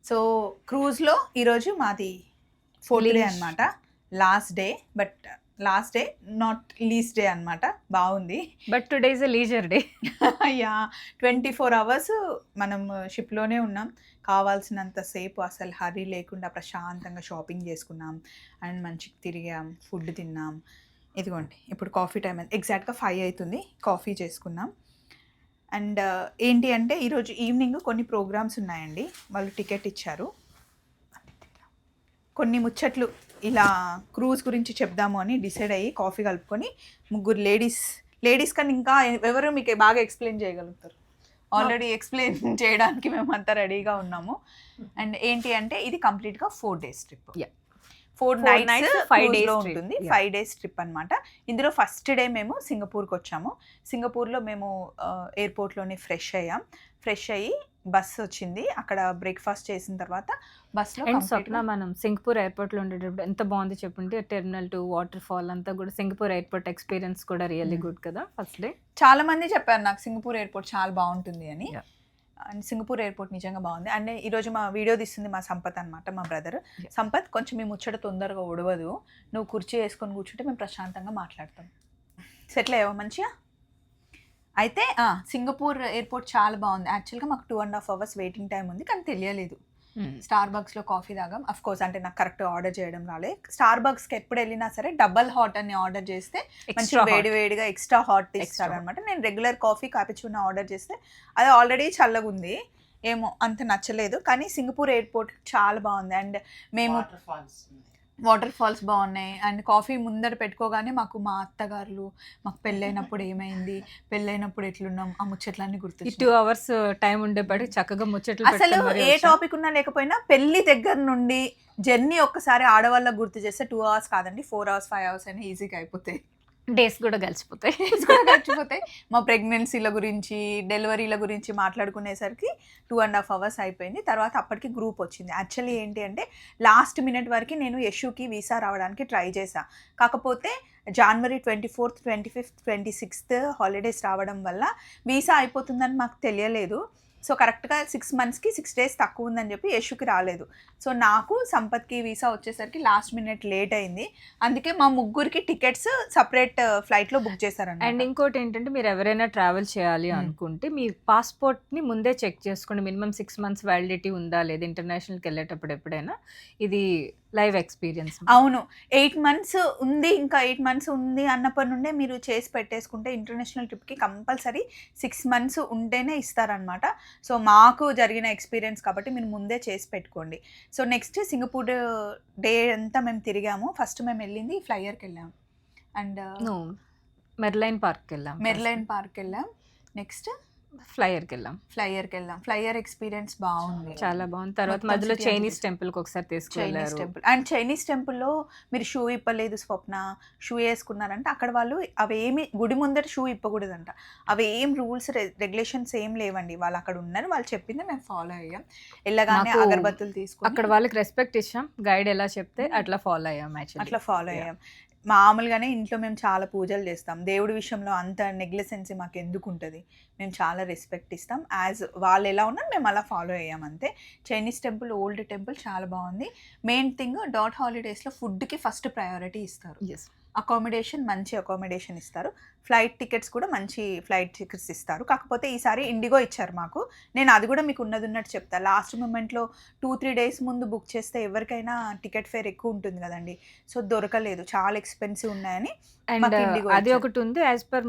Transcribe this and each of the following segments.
So క్రూజ్లో ఈరోజు మాది fourth day అనమాట. Last day not least day అనమాట. బాగుంది. But today is a leisure day. Yeah 24 hours మనం షిప్లోనే ఉన్నాం. కావాల్సినంత సేపు అసలు హరీ లేకుండా ప్రశాంతంగా షాపింగ్ చేసుకున్నాం అండ్ మంచిగా తిరిగాం, ఫుడ్ తిన్నాం. ఇదిగోండి ఇప్పుడు కాఫీ టైం అయింది. ఎగ్జాక్ట్గా 5 అవుతుంది. కాఫీ చేసుకున్నాం. అండ్ ఏంటి అంటే ఈరోజు ఈవినింగ్ కొన్ని ప్రోగ్రామ్స్ ఉన్నాయండి. వాళ్ళు టికెట్ ఇచ్చారు. కొన్ని ముచ్చట్లు ఇలా క్రూజ్ గురించి చెప్దాము అని డిసైడ్ అయ్యి కాఫీ కలుపుకొని ముగ్గురు లేడీస్ కానీ ఇంకా ఎవరు మీకు బాగా ఎక్స్ప్లెయిన్ చేయగలుగుతారు. ఆల్రెడీ ఎక్స్ప్లెయిన్ చేయడానికి మేమంతా రెడీగా ఉన్నాము. అండ్ ఏంటి అంటే ఇది కంప్లీట్గా 4 days ట్రిప్. 4 nights 5 days ఉంటుంది. 5 days ట్రిప్ అనమాట. ఇందులో ఫస్ట్ డే మేము సింగపూర్కి వచ్చాము. సింగపూర్లో మేము ఎయిర్పోర్ట్లోనే ఫ్రెష్ అయ్యి బస్సు వచ్చింది. అక్కడ బ్రేక్ఫాస్ట్ చేసిన తర్వాత బస్సులో స్వప్న మనం సింగపూర్ ఎయిర్పోర్ట్లో ఉండేటప్పుడు ఎంత బాగుంది చెప్పండి. టెర్మినల్ టు వాటర్ ఫాల్ అంతా కూడా సింగపూర్ ఎయిర్పోర్ట్ ఎక్స్పీరియన్స్ కూడా రియల్లీ గుడ్ కదా. ఫస్ట్ డే చాలా మంది చెప్పారు నాకు సింగపూర్ ఎయిర్పోర్ట్ చాలా బాగుంటుంది అని. అండ్ సింగపూర్ ఎయిర్పోర్ట్ నిజంగా బాగుంది. అండ్ ఈరోజు మా వీడియో తీస్తుంది మా సంపత్ అనమాట, మా బ్రదర్. సంపత్ కొంచెం మీ ముచ్చట తొందరగా ఉడవదు, నువ్వు కుర్చీ వేసుకొని కూర్చుంటే మేము ప్రశాంతంగా మాట్లాడతాం. సెటిల్ అయ్యావా మంచిగా? అయితే సింగపూర్ ఎయిర్పోర్ట్ చాలా బాగుంది. యాక్చువల్గా మాకు 2.5 hours వెయిటింగ్ టైం ఉంది, కానీ తెలియలేదు. స్టార్ బక్స్లో కాఫీ తాగాం. అఫ్ కోర్స్ అంటే నాకు కరెక్ట్ ఆర్డర్ చేయడం రాలే. స్టార్ బక్స్కి ఎప్పుడు వెళ్ళినా సరే డబల్ హాట్ అని ఆర్డర్ చేస్తే మంచిగా వేడిగా ఎక్స్ట్రా హాట్ ఇస్తారు అనమాట. నేను రెగ్యులర్ కాఫీ కాపిచున్నా ఆర్డర్ చేస్తే అది ఆల్రెడీ చల్లగా ఉంది, ఏమో అంత నచ్చలేదు. కానీ సింగపూర్ ఎయిర్పోర్ట్ చాలా బాగుంది. అండ్ మేము వాటర్ ఫాల్స్ బాగున్నాయి. అండ్ కాఫీ ముందర పెట్టుకోగానే మాకు మా అత్తగారులు మాకు పెళ్ళైనప్పుడు ఏమైంది, పెళ్ళైనప్పుడు ఎట్లున్నాం, ఆ ముచ్చట్లన్నీ గుర్తు. 2 hours టైం ఉండేపాటి చక్కగా ముచ్చట్లు. అసలు ఏ టాపిక్ ఉన్నా లేకపోయినా పెళ్లి దగ్గర నుండి జర్నీ ఒక్కసారి ఆడవాళ్ళకి గుర్తు చేస్తే 2 hours కాదండి, 4 hours 5 hours అయినా ఈజీగా అయిపోతాయి. డేస్ కూడా కలిసిపోతాయి. మా ప్రెగ్నెన్సీల గురించి డెలివరీల గురించి మాట్లాడుకునేసరికి 2.5 hours అయిపోయింది. తర్వాత అప్పటికి గ్రూప్ వచ్చింది. యాక్చువల్లీ ఏంటి అంటే లాస్ట్ మినిట్ వరకు నేను యశుకి వీసా రావడానికి ట్రై చేశాను. కాకపోతే January 24th 25th 26th holidays రావడం వల్ల వీసా అయిపోతుందని మాకు తెలియలేదు. సో కరెక్ట్గా 6 monthsకి 6 days తక్కువ ఉందని చెప్పి యశుకి రాలేదు. సో నాకు సంపత్కి వీసా వచ్చేసరికి లాస్ట్ మినిట్ లేట్ అయింది. అందుకే మా ముగ్గురికి టికెట్స్ సపరేట్ ఫ్లైట్లో బుక్ చేశారండి. అండ్ ఇంకోటి ఏంటంటే మీరు ఎవరైనా ట్రావెల్ చేయాలి అనుకుంటే మీ పాస్పోర్ట్ని ముందే చెక్ చేసుకోండి. మినిమం 6 months వ్యాలిడిటీ ఉందా లేదా ఇంటర్నేషనల్కి వెళ్ళేటప్పుడు ఎప్పుడైనా. ఇది లైవ్ ఎక్స్పీరియన్స్. అవును, 8 months ఉంది, ఇంకా 8 months ఉంది అన్నప్పటి నుండే మీరు చేసి పెట్టేసుకుంటే ఇంటర్నేషనల్ ట్రిప్కి కంపల్సరీ 6 months ఉంటేనే ఇస్తారనమాట. సో మాకు జరిగిన ఎక్స్పీరియన్స్ కాబట్టి మీరు ముందే చేసి పెట్టుకోండి. సో నెక్స్ట్ సింగపూర్ డే అంతా మేము తిరిగాము. ఫస్ట్ మేము వెళ్ళింది ఫ్లైయర్కి వెళ్ళాము. అండ్ మెర్లైన్ పార్క్కి వెళ్ళాం. నెక్స్ట్ ఫ్లైయర్కి వెళ్ళాం. ఫ్లైయర్ ఎక్స్పీరియన్స్ బాగుంది, చాలా బాగుంది. తర్వాత మధ్యలో చైనీస్ టెంపుల్కి ఒకసారి తీసుకెళ్ళారు. అండ్ చైనీస్ టెంపుల్లో మీరు షూ ఇప్పలేదు స్వప్న, షూ వేసుకున్నారంటే అక్కడ వాళ్ళు అవేమి గుడి ముందర షూ ఇప్పకూడదంట. అవి ఏం రూల్స్ రెగ్యులేషన్స్ ఏం లేవండి. వాళ్ళు అక్కడ ఉన్నారు, వాళ్ళు చెప్పింది మేము ఫాలో అయ్యాం. వెళ్ళగానే అగరబత్తులు తీసుకుని అక్కడ వాళ్ళకి రెస్పెక్ట్ ఇచ్చాం. గైడ్ ఎలా చెప్తే అట్లా ఫాలో అయ్యాం. మామూలుగానే ఇంట్లో మేము చాలా పూజలు చేస్తాం. దేవుడి విషయంలో అంత నెగ్లిజెన్సీ మాకు ఎందుకు ఉంటుంది, మేము చాలా రెస్పెక్ట్ ఇస్తాం. యాజ్ వాళ్ళు ఎలా ఉన్నారు మేము అలా ఫాలో అయ్యాం అంతే. చైనీస్ టెంపుల్, ఓల్డ్ టెంపుల్ చాలా బాగుంది. మెయిన్ థింగ్ డాట్ హాలిడేస్లో ఫుడ్కి ఫస్ట్ ప్రయారిటీ ఇస్తారు. అకామిడేషన్ మంచి అకామిడేషన్ ఇస్తారు. ఫ్లైట్ టికెట్స్ కూడా మంచి ఫ్లైట్ టికెట్స్ ఇస్తారు. కాకపోతే ఈసారి ఇండిగో ఇచ్చారు మాకు. నేను అది కూడా మీకు ఉన్నట్టు చెప్తాను. లాస్ట్ మూమెంట్లో 2-3 days ముందు బుక్ చేస్తే ఎవరికైనా టికెట్ ఫేర్ ఎక్కువ ఉంటుంది కదండి. సో దొరకలేదు, చాలా ఎక్స్పెన్సివ్ ఉన్నాయని. అండ్ అది ఒకటి ఉంది. యాజ్ పర్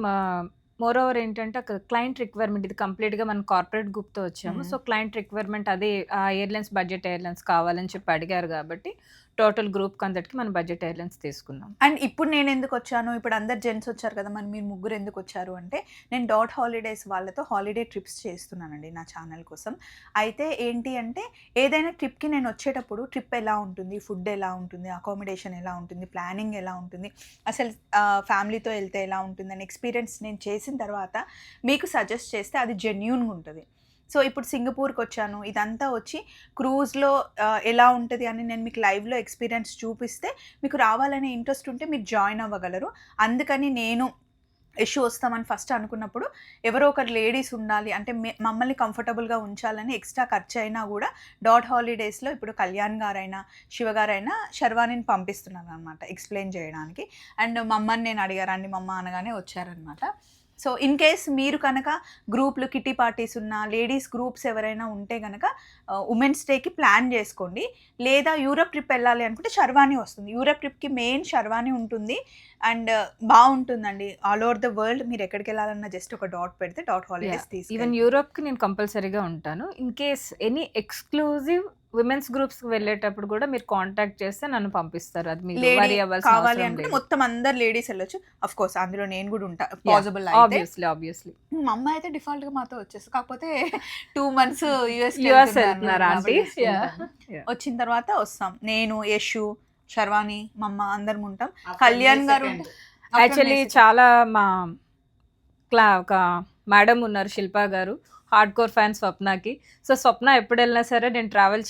మోర్ ఓవర్ ఏంటంటే అక్కడ క్లయింట్ రిక్వైర్మెంట్, ఇది కంప్లీట్గా మన కార్పొరేట్ గ్రూప్తో వచ్చాము. సో క్లయింట్ రిక్వైర్మెంట్ అదే ఆ ఎయిర్లైన్స్ బడ్జెట్ ఎయిర్లైన్స్ కావాలని చెప్పి అడిగారు కాబట్టి టోటల్ గ్రూప్ కందటికి మనం బడ్జెట్ ఎయిర్లైన్స్ తీసుకున్నాం. అండ్ ఇప్పుడు నేను ఎందుకు వచ్చాను, ఇప్పుడు అందరు జెంట్స్ వచ్చారు కదా, మరి మీరు ముగ్గురు ఎందుకు వచ్చారు అంటే నేను డాట్ హాలిడేస్ వాళ్ళతో హాలిడే ట్రిప్స్ చేస్తున్నానండి నా ఛానల్ కోసం. అయితే ఏంటి అంటే ఏదైనా ట్రిప్కి నేను వచ్చేటప్పుడు ట్రిప్ ఎలా ఉంటుంది, ఫుడ్ ఎలా ఉంటుంది, అకామిడేషన్ ఎలా ఉంటుంది, ప్లానింగ్ ఎలా ఉంటుంది, అసలు ఫ్యామిలీతో వెళ్తే ఎలా ఉంటుంది అని ఎక్స్పీరియన్స్ నేను చేసిన తర్వాత మీకు సజెస్ట్ చేస్తే అది జెన్యూన్గా ఉంటుంది. సో ఇప్పుడు సింగపూర్కి వచ్చాను, ఇదంతా వచ్చి క్రూజ్లో ఎలా ఉంటుంది అని నేను మీకు లైవ్లో ఎక్స్పీరియన్స్ చూపిస్తే మీకు రావాలనే ఇంట్రెస్ట్ ఉంటే మీరు జాయిన్ అవ్వగలరు. అందుకని నేను ఇష్యూ వస్తామని ఫస్ట్ అనుకున్నప్పుడు ఎవరో ఒకరు లేడీస్ ఉండాలి, అంటే మమ్మల్ని కంఫర్టబుల్గా ఉంచాలని ఎక్స్ట్రా ఖర్చు అయినా కూడా డాట్ హాలిడేస్లో ఇప్పుడు కళ్యాణ్ గారైనా శివ గారైనా శర్వాణిని పంపిస్తున్నాను అనమాట ఎక్స్ప్లెయిన్ చేయడానికి. అండ్ మమ్మల్ని నేను అడిగారండి, మమ్మ అనగానే వచ్చారనమాట. సో ఇన్ కేస్ మీరు కనుక గ్రూప్లు కిటీ పార్టీస్ ఉన్న లేడీస్ గ్రూప్స్ ఎవరైనా ఉంటే కనుక ఉమెన్స్ డేకి ప్లాన్ చేసుకోండి. లేదా యూరప్ ట్రిప్ వెళ్ళాలి అనుకుంటే శర్వాణి వస్తుంది. యూరప్ ట్రిప్కి మెయిన్ శర్వాణి ఉంటుంది అండ్ బాగుంటుందండి. ఆల్ ఓవర్ ద వరల్డ్ మీరు ఎక్కడికి వెళ్ళాలన్నా జస్ట్ ఒక డాట్ పెడితే డాట్ హాలిడేస్ తీసుకు. ఈవెన్ యూరోప్కి నేను కంపల్సరీగా ఉంటాను. In case any exclusive women's groups కి వెళ్ళేటప్పుడు కూడా మీరు కాంటాక్ట్ చేస్తే నన్ను పంపిస్తారు. అది మీకు వరీ అవ్వాల్సిన కావాలి అవసరం అంటే లేదు. మొత్తం అందరు లేడీస్ వెళ్ళొచ్చు. ఆఫ్ కోర్స్ అందులో నేను కూడా ఉంటా పాసిబుల్ అయితే. ఆబ్వియస్లీ మా అమ్మ అయితే డిఫాల్ట్ గా మాతో వచ్చేసి, కాకపోతే 2 months యుఎస్ వెళ్తున్నారా ఆంటీ? వచ్చిన తర్వాత వస్తాం. నేను, యశు, శర్వాణి, మా అమ్మ అందరం ఉంటాం. కళ్యాణ్ గారు యాక్చువల్లీ చాలా మా ఒక మేడం ఉన్నారు శిల్పా గారు, హార్డ్ కోర్ ఫ్యాన్ స్వప్నకి. సో స్వప్న ఎప్పుడు వెళ్ళినా సరే నేను ట్రావెల్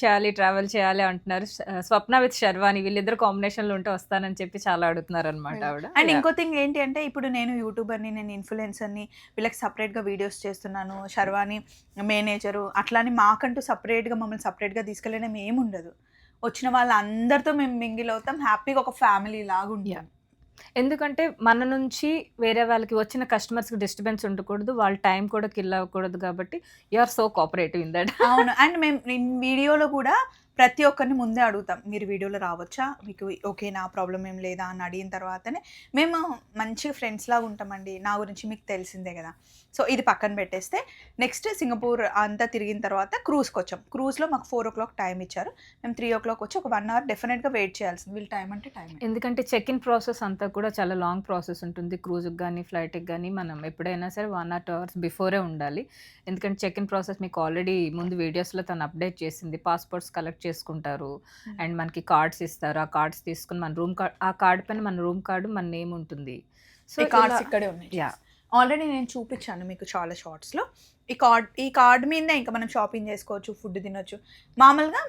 చేయాలి అంటున్నారు. స్వప్న విత్ శర్వాణి వీళ్ళిద్దరు కాంబినేషన్ లో ఉంటే వస్తానని చెప్పి చాలా అడుగుతున్నారు అనమాట ఆవిడ. అండ్ ఇంకో థింగ్ ఏంటి అంటే, ఇప్పుడు నేను యూట్యూబర్ని, నేను ఇన్ఫ్లుయెన్సర్ని, వీళ్ళకి సపరేట్గా వీడియోస్ చేస్తున్నాను. శర్వాణి మేనేజరు, అట్లాని మాకంటూ సపరేట్గా మమ్మల్ని సపరేట్గా తీసుకెళ్ళడం ఏమి ఉండదు. వచ్చిన వాళ్ళందరితో మేము మింగిల్ అవుతాం, హ్యాపీగా ఒక ఫ్యామిలీ లాగా ఉంటాం. ఎందుకంటే మన నుంచి వేరే వాళ్ళకి వచ్చిన కస్టమర్స్కి డిస్టర్బెన్స్ ఉండకూడదు, వాళ్ళ టైం కూడా కిల్ అవ్వకూడదు. కాబట్టి you are so cooperative in that. అవును. అండ్ మేము వీడియోలో కూడా ప్రతి ఒక్కరిని ముందే అడుగుతాం, మీరు వీడియోలో రావచ్చా, మీకు ఓకేనా, ప్రాబ్లం ఏం లేదా అని అడిగిన తర్వాతనే మేము మంచిగా ఫ్రెండ్స్ లాగా ఉంటామండి. నా గురించి మీకు తెలిసిందే కదా. సో ఇది పక్కన పెట్టేస్తే నెక్స్ట్ సింగపూర్ అంతా తిరిగిన తర్వాత క్రూజ్కి వచ్చాం. క్రూజ్లో మాకు 4 o'clock టైం ఇచ్చారు. మేము 3 o'clock వచ్చి ఒక 1 hour డెఫినెట్గా వెయిట్ చేయాల్సింది. వీళ్ళు టైం అంటే టైం. ఎందుకంటే చెక్ ఇన్ ప్రాసెస్ అంతా కూడా చాలా లాంగ్ ప్రాసెస్ ఉంటుంది. క్రూజ్కి కానీ ఫ్లైట్కి కానీ మనం ఎప్పుడైనా సరే 1 or 2 hours బిఫోరే ఉండాలి. ఎందుకంటే చెక్ ఇన్ ప్రాసెస్ మీకు ఆల్రెడీ ముందు వీడియోస్లో తను అప్డేట్ చేసింది. పాస్పోర్ట్స్ కలెక్ట్ చేసుకుంటారు అండ్ మనకి కార్డ్స్ ఇస్తారు. ఆ కార్డ్స్ తీసుకుని మన రూమ్ కార్డ్, ఆ కార్డ్ పైన మన రూమ్ కార్డు, మన నేమ్ ఉంటుంది. సో కార్డ్స్ ఇక్కడే ఉన్నాయి. ఆల్రెడీ నేను చూపించాను మీకు చాలా షార్ట్స్లో. ఈ కార్డ్ మీద ఇంకా మనం షాపింగ్ చేసుకోవచ్చు, ఫుడ్ తినొచ్చు. మామూలుగా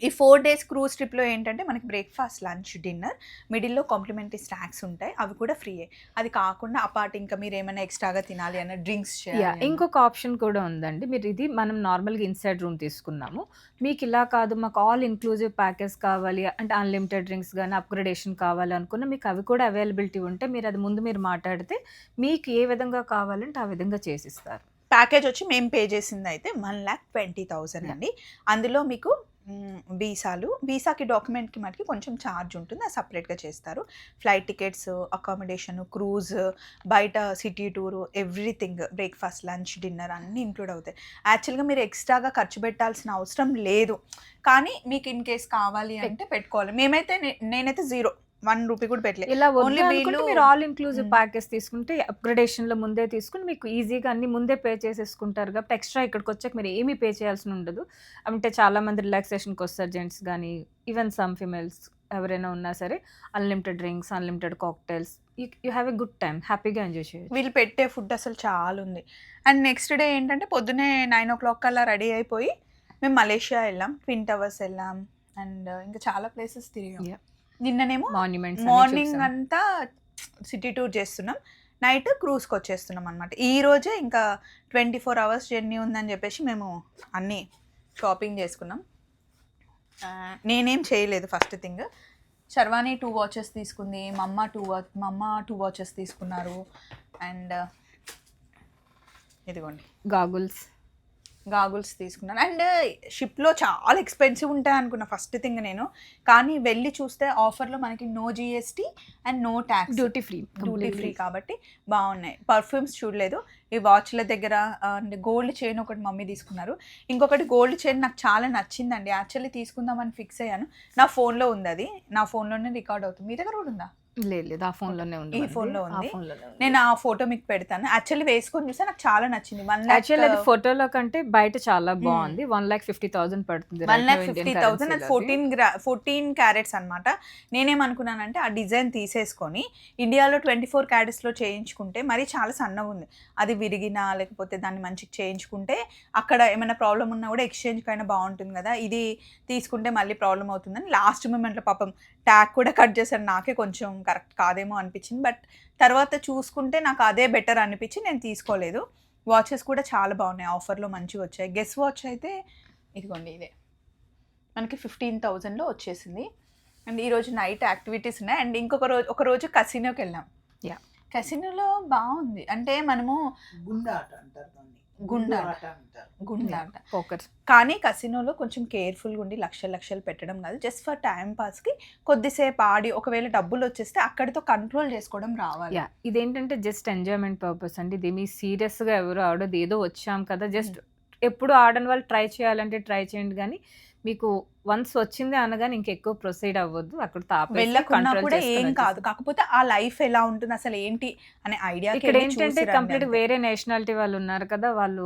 ఈ 4 days క్రూజ్ ట్రిప్లో ఏంటంటే మనకి బ్రేక్ఫాస్ట్, లంచ్, డిన్నర్, మిడిల్లో కాంప్లిమెంటరీ స్నాక్స్ ఉంటాయి, అవి కూడా ఫ్రీయే. అది కాకుండా అపార్ట్ ఇంకా మీరు ఏమైనా ఎక్స్ట్రాగా తినాలి అన్న డ్రింక్స్ చేయాలి. ఇంకొక ఆప్షన్ కూడా ఉందండి. మీరు ఇది మనం నార్మల్గా ఇన్సైడ్ రూమ్ తీసుకున్నాము, మీకు ఇలా కాదు మాకు ఆల్ ఇన్క్లూజివ్ ప్యాకేజ్ కావాలి అంటే అన్లిమిటెడ్ డ్రింక్స్ కానీ అప్గ్రేడేషన్ కావాలి అనుకున్న మీకు అవి కూడా అవైలబిలిటీ ఉంటే మీరు అది ముందు మీరు మాట్లాడితే మీకు ఏ విధంగా కావాలంటే ఆ విధంగా చేసిస్తారు. ప్యాకేజ్ వచ్చి మేము పే చేసింది అయితే 1,20,000 అండి. అందులో మీకు వీసాకి డాక్యుమెంట్కి మటుకి కొంచెం ఛార్జ్ ఉంటుంది, అది సపరేట్గా చేస్తారు. ఫ్లైట్ టికెట్స్, అకామిడేషన్, క్రూజ్, బయట city tour, everything, breakfast, lunch, dinner అన్నీ ఇంక్లూడ్ అవుతాయి. యాక్చువల్గా మీరు ఎక్స్ట్రాగా ఖర్చు పెట్టాల్సిన అవసరం లేదు, కానీ మీకు ఇన్ కేస్ కావాలి అంటే పెట్టుకోవాలి. మేమైతే నేనైతే 1 rupee కూడా పెట్టలేదు. ఇలా ఓన్లీ మీరు ఆల్ ఇన్క్లూజివ్ ప్యాకేజ్ తీసుకుంటే అప్గ్రేడేషన్ లో ముందే తీసుకుని మీకు ఈజీగా అన్ని ముందే పే చేసేసుకుంటారు కాబట్టి ఎక్స్ట్రా ఇక్కడికి వచ్చాక మీరు ఏమీ పే చేయాల్సి ఉండదు. అంటే చాలా మంది రిలాక్సేషన్కి వస్తారు, జెంట్స్ కానీ ఈవెన్ సమ్ ఫిమేల్స్ ఎవరైనా ఉన్నా సరే. Unlimited drinks, unlimited cocktails, you have a good time, హ్యాపీగా ఎంజాయ్ చేయొచ్చు. వీళ్ళు పెట్టే ఫుడ్ అసలు చాలా ఉంది. అండ్ నెక్స్ట్ డే ఏంటంటే పొద్దునే 9 o'clock కల్లా రెడీ అయిపోయి మేము మలేషియా వెళ్ళాం, ట్విన్ టవర్స్ వెళ్ళాం అండ్ ఇంకా చాలా ప్లేసెస్ తిరిగాం. నిన్ననేమో మార్నింగ్ అంతా సిటీ టూర్ చేస్తున్నాం, నైట్ క్రూజ్కి వచ్చేస్తున్నాం అనమాట. ఈ రోజే ఇంకా 24 hours జర్నీ ఉందని చెప్పేసి మేము అన్నీ షాపింగ్ చేసుకున్నాం. నేనేం చేయలేదు. ఫస్ట్ థింగ్ శర్వాణి 2 watches తీసుకుంది, మా అమ్మ 2 watches తీసుకున్నారు. అండ్ ఇదిగోండి గాగుల్స్ తీసుకున్నాను. అండ్ షిప్లో చాలా ఎక్స్పెన్సివ్ ఉంటాయి అనుకున్నా ఫస్ట్ థింగ్ నేను, కానీ వెళ్ళి చూస్తే ఆఫర్లో మనకి no GST and no tax, duty free కాబట్టి బాగున్నాయి. పర్ఫ్యూమ్స్ చూడలేదు. ఈ వాచ్ల దగ్గర గోల్డ్ చైన్ ఒకటి మమ్మీ తీసుకున్నారు. ఇంకొకటి గోల్డ్ చైన్ నాకు చాలా నచ్చిందండి, యాక్చువల్లీ తీసుకుందామని ఫిక్స్ అయ్యాను. నా ఫోన్లో ఉంది, అది నా ఫోన్లోనే రికార్డ్ అవుతుంది. మీ దగ్గర కూడా ఉందా? లేదు, ఆ ఫోన్లోనే ఉంది. ఈ ఫోన్లో ఉంది. నేను ఆ ఫోటో మీకు పెడతాను. యాక్చువల్లీ వేసుకొని చూస్తే నాకు చాలా నచ్చింది. యాక్చువల్లీ అది ఫోటోలో కంటే బయట చాలా బాగుంది. 1,50,000 పడుతుంది. 1,50,000 అది 14 carats అనమాట. నేనేమనుకున్నానంటే ఆ డిజైన్ తీసేసుకొని ఇండియాలో 24 carats చేయించుకుంటే మరి చాలా సన్నగా ఉంది, అది విరిగినా లేకపోతే దాన్ని మంచిగా చేయించుకుంటే అక్కడ ఏమైనా ప్రాబ్లం ఉన్నా కూడా ఎక్స్చేంజ్కి అయినా బాగుంటుంది కదా, ఇది తీసుకుంటే మళ్ళీ ప్రాబ్లం అవుతుందని లాస్ట్ మూమెంట్లో పాపం ట్యాగ్ కూడా కట్ చేశారు. నాకే కొంచెం కరెక్ట్ కాదేమో అనిపించింది. బట్ తర్వాత చూసుకుంటే నాకు అదే బెటర్ అనిపించి నేను తీసుకోలేదు. వాచెస్ కూడా చాలా బాగున్నాయి, ఆఫర్లో మంచిగా వచ్చాయి. గెస్ వాచ్ అయితే ఇదిగోండి, ఇదే మనకి 15,000లో వచ్చేసింది. అండ్ ఈరోజు నైట్ యాక్టివిటీస్ ఉన్నాయి. అండ్ ఒక రోజు కసినోకి వెళ్ళాం. Yeah. కసినోలో బాగుంది, అంటే మనము గుండాట అంటారు దాన్ని. గుండాట అంటారు. గుండాట. పోకర్. కానీ కసినోలో కొంచెం కేర్ఫుల్గా ఉండి లక్షలు పెట్టడం కాదు, జస్ట్ ఫర్ టైం పాస్కి కొద్దిసేపు ఆడి ఒకవేళ డబ్బులు వచ్చేస్తే అక్కడితో కంట్రోల్ చేసుకోవడం రావాలి. యా, ఇదేంటంటే జస్ట్ ఎంజాయ్మెంట్ పర్పస్ అండి. ఇది మీ సీరియస్గా ఎవరు ఆడదు, ఏదో వచ్చాం కదా జస్ట్ ఎప్పుడు ఆడని వాళ్ళు ట్రై చేయాలంటే ట్రై చేయండి, కానీ మీకు వన్స్ వచ్చింది అనగానే ఇంకెక్కువ ప్రొసీడ్ అవ్వద్దు, అక్కడ వెళ్ళకున్నా కూడా ఏం కాదు. కాకపోతే ఆ లైఫ్ ఎలా ఉంటుంది అసలు ఏంటి అనే ఐడియా. ఇక్కడ ఏంటంటే కంప్లీట్ వేరే నేషనాలిటీ వాళ్ళు ఉన్నారు కదా, వాళ్ళు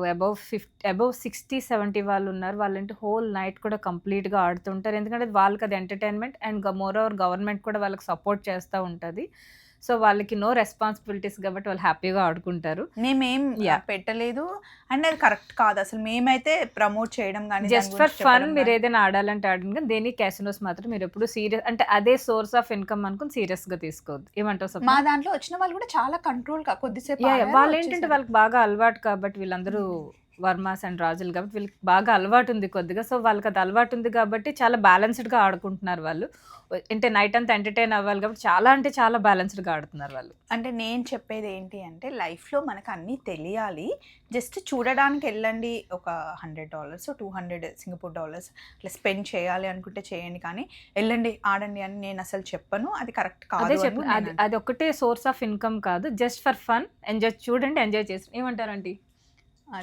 అబౌవ్ 60-70 వాళ్ళు ఉన్నారు. వాళ్ళంటే హోల్ నైట్ కూడా కంప్లీట్ గా ఆడుతుంటారు, ఎందుకంటే వాళ్ళకి అది entertainment. And more over government కూడా వాళ్ళకి సపోర్ట్ చేస్తూ ఉంటుంది. సో వాళ్ళకి నో రెస్పాన్సిబిలిటీస్ కాబట్టి వాళ్ళు హ్యాపీగా ఆడుకుంటారు. మేమేం పెట్టలేదు అండ్ అది కరెక్ట్ కాదు అసలు. మేమైతే ప్రమోట్ చేయడం కానీ జస్ట్ ఫర్ ఫన్ మీరు ఏదైనా ఆడాలంటే ఆడండి, కానీ దేని క్యాసినోస్ మాత్రం మీరు ఎప్పుడు సీరియస్ అంటే అదే సోర్స్ ఆఫ్ ఇన్కమ్ అనుకుని సీరియస్ గా తీసుకోవద్దు. ఏమంటావు? మా దాంట్లో వచ్చిన వాళ్ళు కూడా చాలా కంట్రోల్ కొద్దిసేపు వాళ్ళు ఏంటంటే వాళ్ళకి బాగా అలవాటు కాబట్టి, వీళ్ళందరూ వర్మాస్ అండ్ రాజులు కాబట్టి వీళ్ళకి బాగా అలవాటు ఉంది కొద్దిగా. సో వాళ్ళకి అది అలవాటు ఉంది కాబట్టి చాలా బ్యాలెన్స్డ్గా ఆడుకుంటున్నారు వాళ్ళు. అంటే నైట్ అంతా ఎంటర్టైన్ అవ్వాలి కాబట్టి చాలా అంటే చాలా బ్యాలెన్స్డ్గా ఆడుతున్నారు వాళ్ళు. అంటే నేను చెప్పేది ఏంటి అంటే లైఫ్లో మనకు అన్నీ తెలియాలి. జస్ట్ చూడడానికి వెళ్ళండి, ఒక $100 $200 సింగపూర్ డాలర్స్ అట్లా స్పెండ్ చేయాలి అనుకుంటే చేయండి, కానీ వెళ్ళండి ఆడండి అని నేను అసలు చెప్పను. అది కరెక్ట్ కాదు. అది ఒకటే సోర్స్ ఆఫ్ ఇన్కమ్ కాదు, జస్ట్ ఫర్ ఫన్. ఎంజాయ్ చూడండి, ఎంజాయ్ చేసి ఏమంటారండి,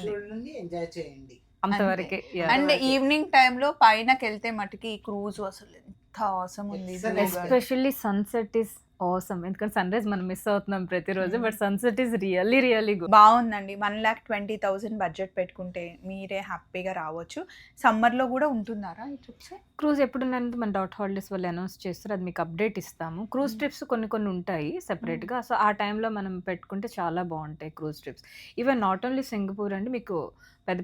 చూడండి, ఎంజాయ్ చేయండి అంతవరకే. అండ్ ఈవినింగ్ టైంలో పైనకి వెళ్తే మటుకి ఈ క్రూజ్ అసలు ఎంత అవసరం ఉంది. ఎస్పెషల్లీ సన్సెట్ ఇస్ ఆసమ్, ఎందుకంటే సన్ రైజ్ మనం మిస్ అవుతున్నాం ప్రతిరోజు, but sunset is really good. బాగుందండి. 1,20,000 బడ్జెట్ పెట్టుకుంటే మీరే హ్యాపీగా రావచ్చు. సమ్మర్లో కూడా ఉంటున్నారా ఈ ట్రిప్స్? క్రూజ్ ఎప్పుడున్నందుకు మన డాట్ హాలిడేస్ వాళ్ళు అనౌన్స్ చేస్తారు, అది మీకు అప్డేట్ ఇస్తాము. క్రూజ్ ట్రిప్స్ కొన్ని ఉంటాయి సెపరేట్గా, సో ఆ టైంలో మనం పెట్టుకుంటే చాలా బాగుంటాయి cruise trips. Even not only Singapore అండి, మీకు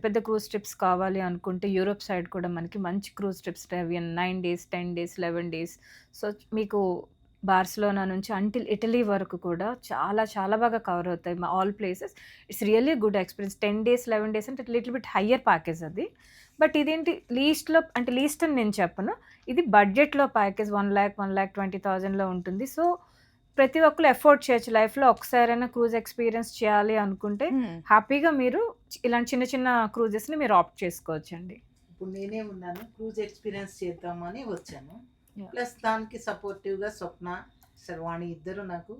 పెద్ద క్రూజ్ ట్రిప్స్ కావాలి అనుకుంటే యూరోప్ సైడ్ కూడా మనకి మంచి cruise trips 9 days 10 days 11 days. So మీకు బార్సిలోనా నుంచి అంటిల్ ఇటలీ వరకు కూడా చాలా బాగా కవర్ అవుతాయి all places. It's really good experience. 10 days 11 days అంటే లిటిల్ బిట్ హయ్యర్ ప్యాకేజ్ అది. బట్ ఇదేంటి లీస్ట్లో, అంటే లీస్ట్ అని నేను చెప్పను, ఇది బడ్జెట్లో ప్యాకేజ్ 1,20,000లో ఉంటుంది. సో ప్రతి ఒక్కరు ఎఫోర్డ్ చేయొచ్చు లైఫ్లో. ఒకసారైనా క్రూజ్ ఎక్స్పీరియన్స్ చేయాలి అనుకుంటే హ్యాపీగా మీరు ఇలాంటి చిన్న క్రూజెస్ని మీరు ఆప్ట్ చేసుకోవచ్చండి. ఇప్పుడు నేనే ఉన్నాను, క్రూజ్ ఎక్స్పీరియన్స్ చేద్దామని వచ్చాను. ప్లస్ దానికి సపోర్టివ్గా స్వప్న, శర్వాణి ఇద్దరు నాకు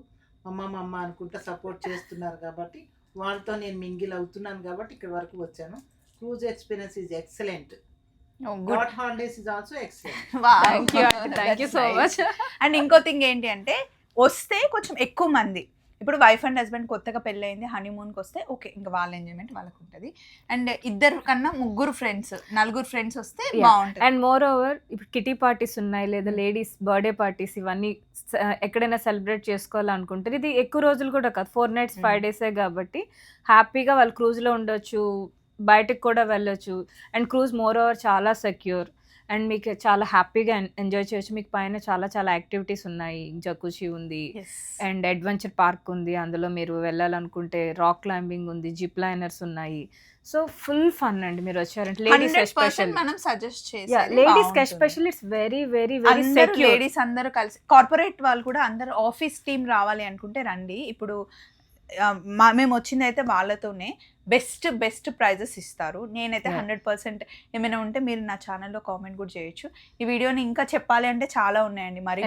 మమ్మ అనుకుంటా సపోర్ట్ చేస్తున్నారు కాబట్టి వాళ్ళతో నేను మింగిల్ అవుతున్నాను కాబట్టి ఇక్కడ వరకు వచ్చాను. Cruise experience is excellent. Dot holidays is also excellent. Thank you so much. And ఇంకో థింగ్ ఏంటి అంటే వస్తే కొంచెం ఎక్కువ మంది, ఇప్పుడు వైఫ్ అండ్ హస్బెండ్ కొత్తగా పెళ్ళయింది హనీమూన్కి వస్తే ఓకే, ఇంకా వాళ్ళ ఎంజాయ్మెంట్ వాళ్ళకు ఉంటుంది. అండ్ 2 కన్నా 3 ఫ్రెండ్స్ 4 ఫ్రెండ్స్ వస్తే బాగుంటుంది. అండ్ మోర్ ఓవర్ ఇప్పుడు కిటీ పార్టీస్ ఉన్నాయి, లేదా లేడీస్ బర్త్డే పార్టీస్, ఇవన్నీ ఎక్కడైనా సెలబ్రేట్ చేసుకోవాలనుకుంటారు. ఇది ఎక్కువ రోజులు కూడా కాదు, 4 nights 5 days కాబట్టి హ్యాపీగా వాళ్ళు క్రూజ్లో ఉండొచ్చు, బయటకు కూడా వెళ్ళొచ్చు. అండ్ క్రూజ్ మోర్ ఓవర్ చాలా సెక్యూర్ అండ్ మీకు చాలా హ్యాపీగా ఎంజాయ్ చేయొచ్చు. మీకు పైన చాలా యాక్టివిటీస్ ఉన్నాయి, జకూజీ ఉంది అండ్ అడ్వెంచర్ పార్క్ ఉంది, అందులో మీరు వెళ్ళాలనుకుంటే రాక్ క్లైంబింగ్ ఉంది, జిప్ లైనర్స్ ఉన్నాయి. సో ఫుల్ ఫన్ అండి మీరు వచ్చారంటే. లేడీస్ ఎస్పెషల్లీ మనం సజెస్ట్ చేయాలి, ladies especially it's very secure. Ladies అందరూ కలిసి, కార్పొరేట్ వాళ్ళు కూడా అందరూ ఆఫీస్ టీమ్ రావాలి అనుకుంటే రండి. ఇప్పుడు మేము వచ్చింది అయితే వాళ్ళతోనే బెస్ట్ ప్రైజెస్ ఇస్తారు. నేనైతే 100% ఏమైనా ఉంటే మీరు నా ఛానల్లో కామెంట్ కూడా చేయొచ్చు. ఈ వీడియోని ఇంకా చెప్పాలి అంటే చాలా ఉన్నాయండి, మరి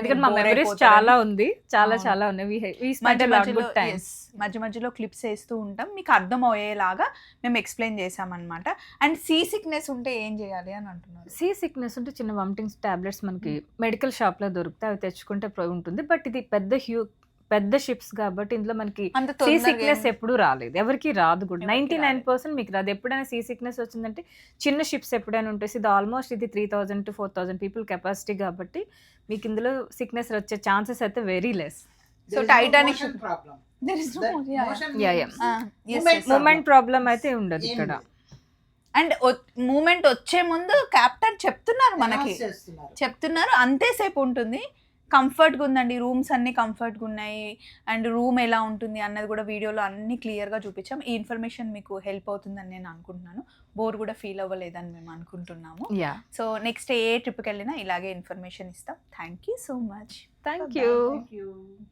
చాలా ఉంది, చాలా ఉన్నాయి. మధ్య మధ్యలో క్లిప్స్ వేస్తూ ఉంటాం, మీకు అర్థం అయ్యేలాగా మేము ఎక్స్ప్లెయిన్ చేసామన్నమాట. అండ్ సీ సిక్నెస్ ఉంటే ఏం చేయాలి అని అంటున్నారు. సీ సిక్నెస్ ఉంటే చిన్న వామిటింగ్స్ టాబ్లెట్స్ మనకి మెడికల్ షాప్లో దొరుకుతాయి, అవి తెచ్చుకుంటే ఉంటుంది. బట్ ఇది పెద్ద షిప్స్ కాబట్టి ఇందులో మనకి సీ సిక్నెస్ ఎప్పుడు రాలేదు, ఎవరికి రాదు కూడా. 99% మీకు రాదు. ఎప్పుడైనా సీ సిక్నెస్ వచ్చిందంటే చిన్న షిప్స్ ఎప్పుడైనా ఉంటాయి. ఇది ఆల్మోస్ట్ 3,000 to 4,000 people కెపాసిటీ కాబట్టి మీకు ఇందులో సిక్నెస్ వచ్చే ఛాన్సెస్ అయితే very less. So Titanic moment problem అయితే ఉండదు ఇక్కడ. అండ్ మూమెంట్ వచ్చే ముందు కెప్టెన్ చెప్తున్నారు, మనకి చెప్తున్నారు అంతేసేపు ఉంటుంది. కంఫర్ట్గా ఉందండి, రూమ్స్ అన్ని కంఫర్ట్గా ఉన్నాయి అండ్ రూమ్ ఎలా ఉంటుంది అన్నది కూడా వీడియోలో అన్ని క్లియర్గా చూపించాం. ఈ ఇన్ఫర్మేషన్ మీకు హెల్ప్ అవుతుందని నేను అనుకుంటున్నాను. బోర్ కూడా ఫీల్ అవ్వలేదని మేము అనుకుంటున్నాము. యా, సో నెక్స్ట్ ఏ ట్రిప్కి వెళ్ళినా ఇలాగే ఇన్ఫర్మేషన్ ఇస్తాం. Thank you so much. Thank you. Thank you.